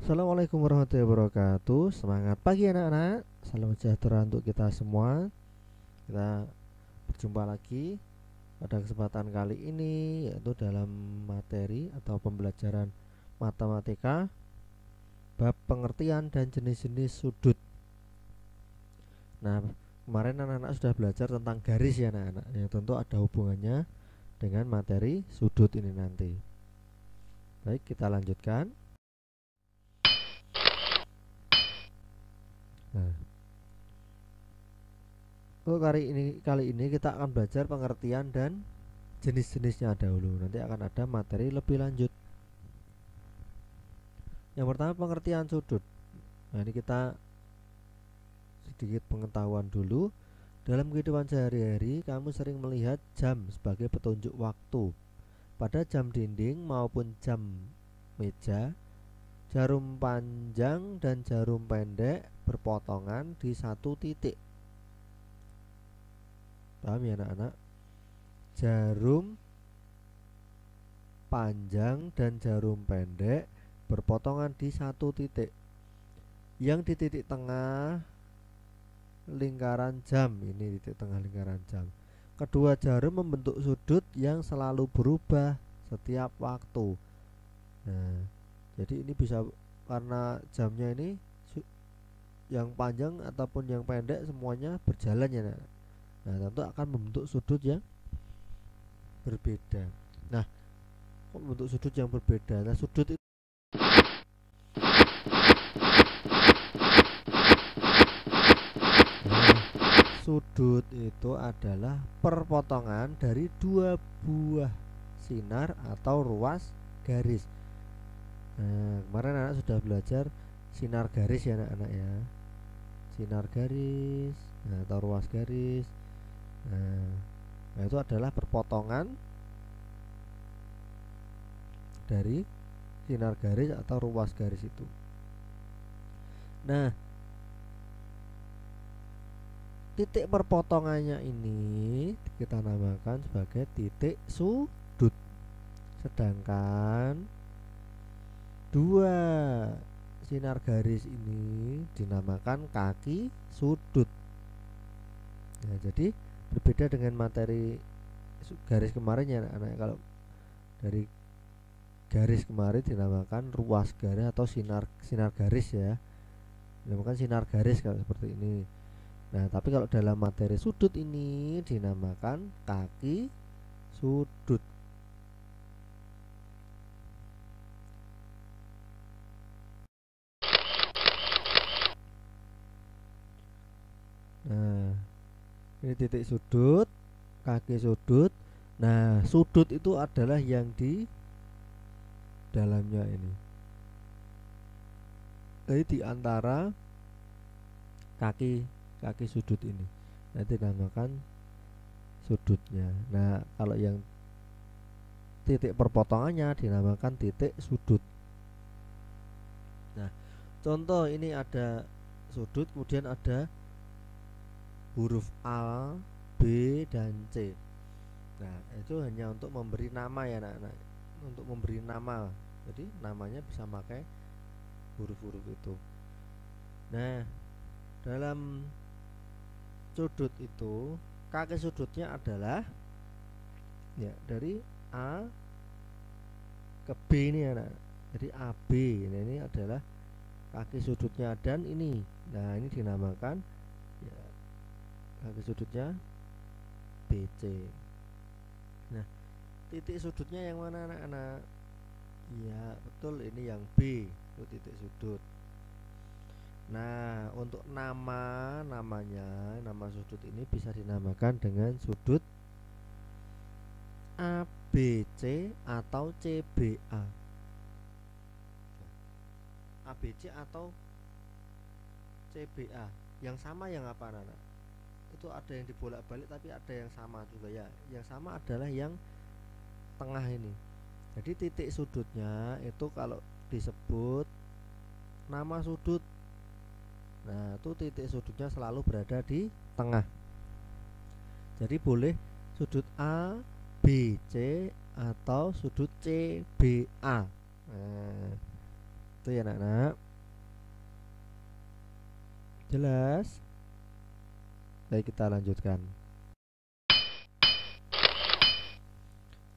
Assalamualaikum warahmatullahi wabarakatuh. Semangat pagi anak-anak. Salam sejahtera untuk kita semua. Kita berjumpa lagi pada kesempatan kali ini, yaitu dalam materi atau pembelajaran matematika bab pengertian dan jenis-jenis sudut. Nah, kemarin anak-anak sudah belajar tentang garis ya anak-anak, yang tentu ada hubungannya dengan materi sudut ini nanti. Baik, kita lanjutkan. Nah, kali ini kita akan belajar pengertian dan jenis-jenisnya dahulu. Nanti akan ada materi lebih lanjut. Yang pertama pengertian sudut. Nah, ini kita sedikit pengetahuan dulu. Dalam kehidupan sehari-hari, kamu sering melihat jam sebagai petunjuk waktu. Pada jam dinding maupun jam meja, jarum panjang dan jarum pendek berpotongan di satu titik. Paham ya anak-anak? Jarum panjang dan jarum pendek berpotongan di satu titik. Yang di titik tengah lingkaran jam, ini titik tengah lingkaran jam. Kedua jarum membentuk sudut yang selalu berubah setiap waktu. Nah, jadi ini bisa karena jamnya ini yang panjang ataupun yang pendek semuanya berjalan ya. Nah, tentu akan membentuk sudut yang berbeda. Nah, kok membentuk sudut yang berbeda? Nah, sudut itu sudut itu adalah perpotongan dari dua buah sinar atau ruas garis. Nah, kemarin anak sudah belajar sinar garis ya anak-anak ya. Sinar garis, nah, atau ruas garis. Nah, itu adalah perpotongan dari sinar garis atau ruas garis itu. Nah, titik perpotongannya ini kita namakan sebagai titik sudut. Sedangkan dua sinar garis ini dinamakan kaki sudut. Nah, jadi berbeda dengan materi garis kemarin ya anak-anak. Kalau dari garis kemarin dinamakan ruas garis atau sinar garis ya. Dinamakan sinar garis kalau seperti ini. Nah, tapi kalau dalam materi sudut ini dinamakan kaki sudut. Nah, ini titik sudut, kaki sudut. Nah, sudut itu adalah yang di dalamnya ini. Jadi di antara kaki sudut ini nanti dinamakan sudutnya. Nah, kalau yang titik perpotongannya dinamakan titik sudut. Nah, contoh ini ada sudut, kemudian ada huruf A, B, dan C. Nah, itu hanya untuk memberi nama ya anak-anak. Untuk memberi nama. Jadi namanya bisa pakai huruf-huruf itu. Nah, dalam sudut itu kaki sudutnya adalah ya dari A ke B ini anak. Jadi AB. Nah, ini adalah kaki sudutnya dan ini. Nah, ini dinamakan ya kaki sudutnya BC. Nah, titik sudutnya yang mana anak-anak? Ya, betul, ini yang B, itu titik sudut. Nah, untuk namanya, nama sudut ini bisa dinamakan dengan sudut ABC atau CBA. ABC atau CBA. Yang sama yang apa anak-anak? Itu ada yang dibolak-balik tapi ada yang sama juga ya. Yang sama adalah yang tengah ini. Jadi titik sudutnya itu kalau disebut nama sudut, nah itu titik sudutnya selalu berada di tengah. Jadi boleh sudut A, B, C atau sudut C, B, A. Nah, Itu ya anak-anak. Jelas? Baik, kita lanjutkan.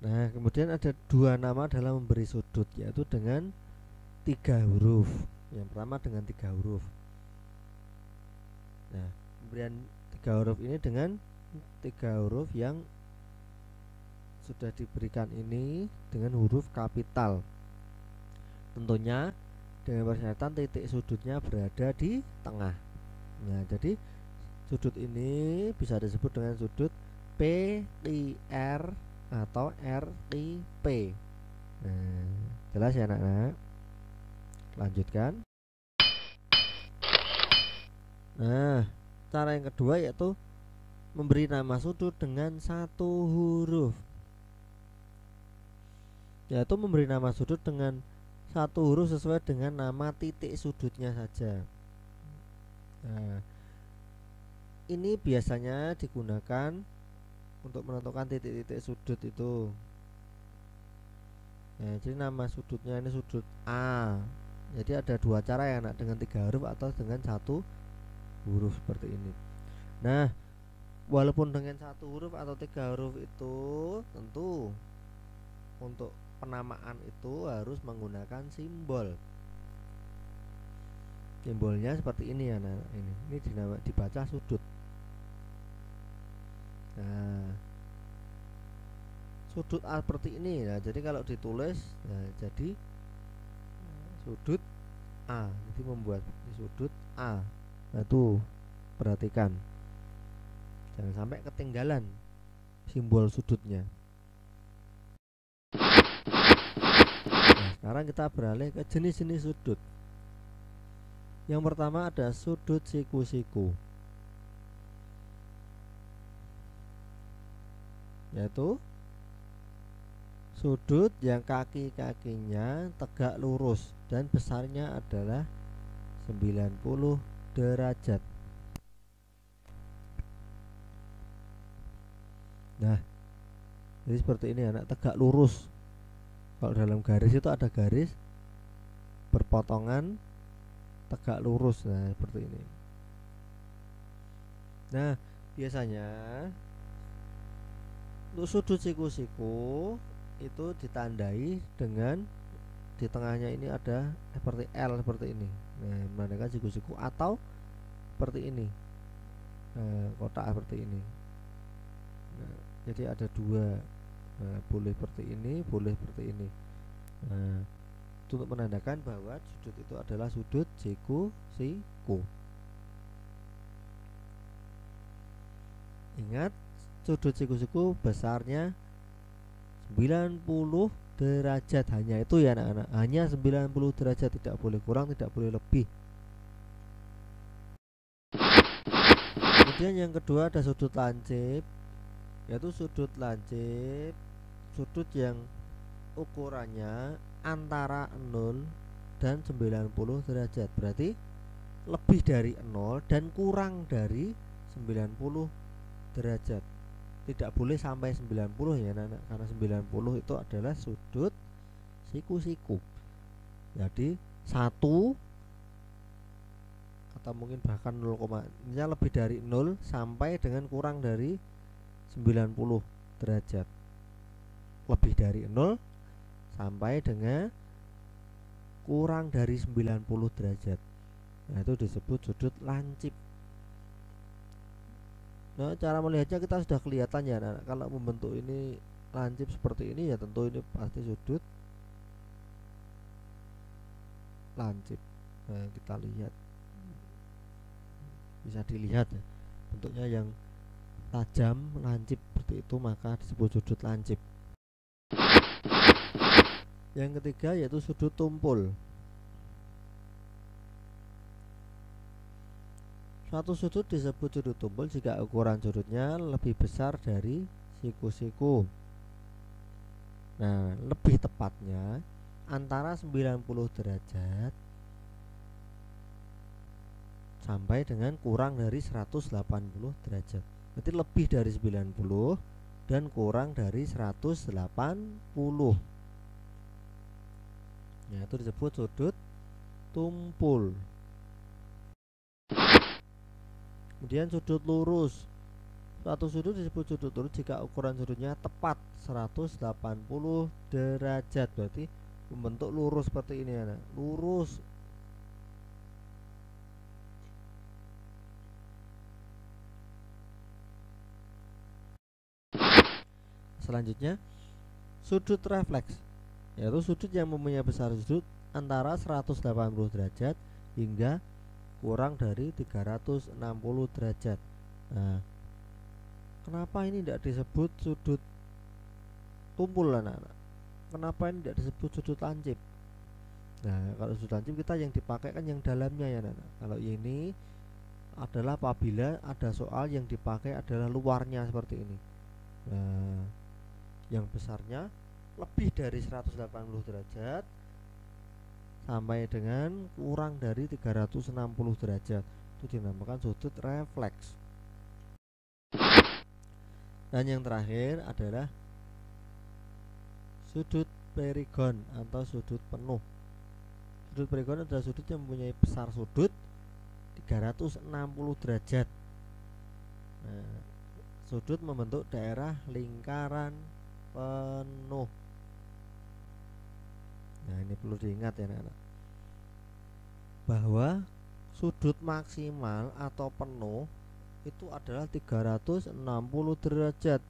Nah, kemudian ada dua nama dalam memberi sudut, yaitu dengan 3 huruf. Yang pertama dengan 3 huruf. Nah, pemberian 3 huruf ini dengan 3 huruf yang sudah diberikan ini dengan huruf kapital. Tentunya dengan persyaratan titik sudutnya berada di tengah. Nah, jadi sudut ini bisa disebut dengan sudut PQR atau RQP. Nah, jelas ya anak-anak? Lanjutkan. Nah, cara yang kedua yaitu memberi nama sudut dengan 1 huruf, yaitu memberi nama sudut dengan 1 huruf sesuai dengan nama titik sudutnya saja. Nah, ini biasanya digunakan untuk menentukan titik-titik sudut itu. Nah, jadi nama sudutnya ini sudut A. Jadi ada 2 cara ya anak, dengan 3 huruf atau dengan 1 huruf seperti ini. Nah, walaupun dengan 1 huruf atau 3 huruf itu, tentu untuk penamaan itu harus menggunakan simbol. Simbolnya seperti ini ya anak. Ini dibaca sudut. Nah, sudut A seperti ini. Nah, jadi kalau ditulis, nah, jadi sudut A. Jadi membuat sudut A. Nah, tuh perhatikan, jangan sampai ketinggalan simbol sudutnya. Nah, sekarang kita beralih ke jenis-jenis sudut. Yang pertama ada sudut siku-siku, yaitu sudut yang kaki-kakinya tegak lurus dan besarnya adalah 90 derajat. Nah, jadi seperti ini anak, tegak lurus. Kalau dalam garis itu ada garis berpotongan tegak lurus. Nah, seperti ini. Nah, biasanya untuk sudut siku-siku itu ditandai dengan di tengahnya ini ada seperti L seperti ini. Nah, menandakan siku-siku, atau seperti ini, kotak seperti ini. Nah, jadi ada 2. Nah, boleh seperti ini, boleh seperti ini. Nah, untuk menandakan bahwa sudut itu adalah sudut siku-siku. Ingat, sudut siku-siku besarnya 90 derajat, hanya itu ya anak-anak, hanya 90 derajat, tidak boleh kurang, tidak boleh lebih. Kemudian yang kedua ada sudut lancip, yaitu sudut lancip, sudut yang ukurannya antara 0 dan 90 derajat, berarti lebih dari 0 dan kurang dari 90 derajat. Tidak boleh sampai 90 ya anak, karena 90 itu adalah sudut siku-siku. Jadi 1 atau mungkin bahkan 0, lebih dari 0 sampai dengan kurang dari 90 derajat. Lebih dari 0 sampai dengan kurang dari 90 derajat. Nah, itu disebut sudut lancip. Nah, cara melihatnya kita sudah kelihatan ya anak. Kalau membentuk ini lancip seperti ini, ya tentu ini pasti sudut lancip. Nah, kita lihat, bisa dilihat ya, bentuknya yang tajam lancip seperti itu, maka disebut sudut lancip. Yang ketiga yaitu sudut tumpul. Suatu sudut disebut sudut tumpul jika ukuran sudutnya lebih besar dari siku-siku. Nah, lebih tepatnya antara 90 derajat sampai dengan kurang dari 180 derajat. Berarti lebih dari 90 dan kurang dari 180. Ya, itu disebut sudut tumpul. Kemudian sudut lurus. Suatu sudut disebut sudut lurus jika ukuran sudutnya tepat 180 derajat. Berarti membentuk lurus seperti ini ya. Lurus. Selanjutnya sudut refleks, yaitu sudut yang mempunyai besar sudut antara 180 derajat hingga kurang dari 360 derajat. Nah, kenapa ini tidak disebut sudut tumpul anak-anak? Kenapa ini tidak disebut sudut lancip? Nah, kalau sudut lancip kita yang dipakai kan yang dalamnya ya anak-anak. Kalau ini adalah apabila ada soal yang dipakai adalah luarnya seperti ini. Nah, yang besarnya lebih dari 180 derajat sampai dengan kurang dari 360 derajat, itu dinamakan sudut refleks. Dan yang terakhir adalah sudut perigon atau sudut penuh. Sudut perigon adalah sudut yang mempunyai besar sudut 360 derajat. Nah, sudut membentuk daerah lingkaran penuh. Nah, ini perlu diingat ya anak-anak, bahwa sudut maksimal atau penuh itu adalah 360 derajat.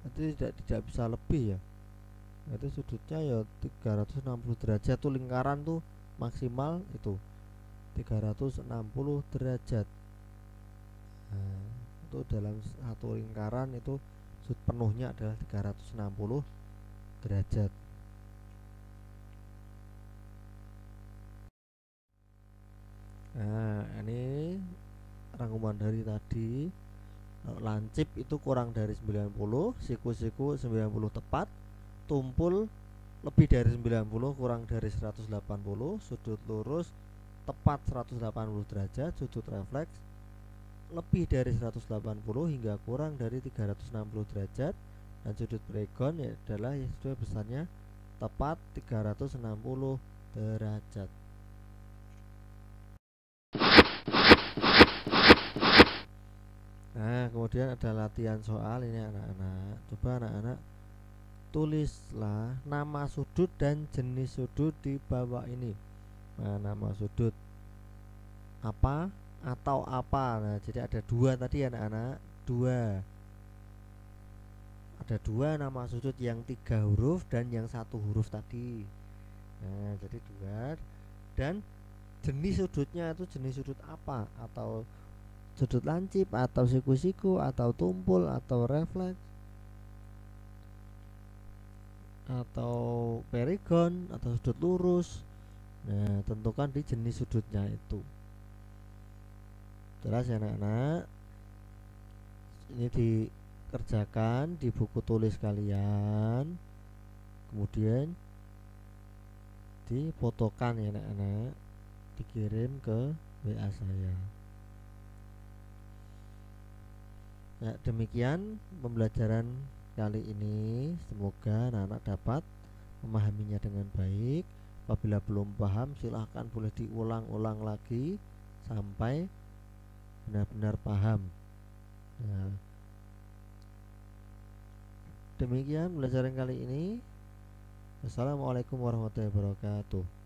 Jadi tidak bisa lebih ya. Jadi sudutnya ya 360 derajat tuh, lingkaran tuh maksimal itu 360 derajat. Nah, itu dalam satu lingkaran itu sudut penuhnya adalah 360 derajat. Nah, ini rangkuman dari tadi. Lancip itu kurang dari 90, siku-siku 90 tepat, tumpul lebih dari 90 kurang dari 180, sudut lurus tepat 180 derajat, sudut refleks lebih dari 180 hingga kurang dari 360 derajat, dan sudut perigon adalah yang sudah besarnya tepat 360 derajat. Nah, kemudian ada latihan soal ini anak-anak. Coba anak-anak tulislah nama sudut dan jenis sudut di bawah ini. Nah, nama sudut apa atau apa. Nah, jadi ada dua tadi anak-anak, dua. Ada dua nama sudut, yang 3 huruf dan yang 1 huruf tadi. Nah, jadi dua. Dan jenis sudutnya itu jenis sudut apa, atau sudut lancip, atau siku-siku, atau tumpul, atau refleks, atau perigon, atau sudut lurus. Nah, tentukan di jenis sudutnya itu. Jelas ya anak-anak? Ini dikerjakan di buku tulis kalian, kemudian difotokan ya anak-anak, dikirim ke WA saya. Nah, demikian pembelajaran kali ini. Semoga anak-anak dapat memahaminya dengan baik. Apabila belum paham, silahkan boleh diulang-ulang lagi sampai benar-benar paham. Nah, demikian pembelajaran kali ini. Assalamualaikum warahmatullahi wabarakatuh.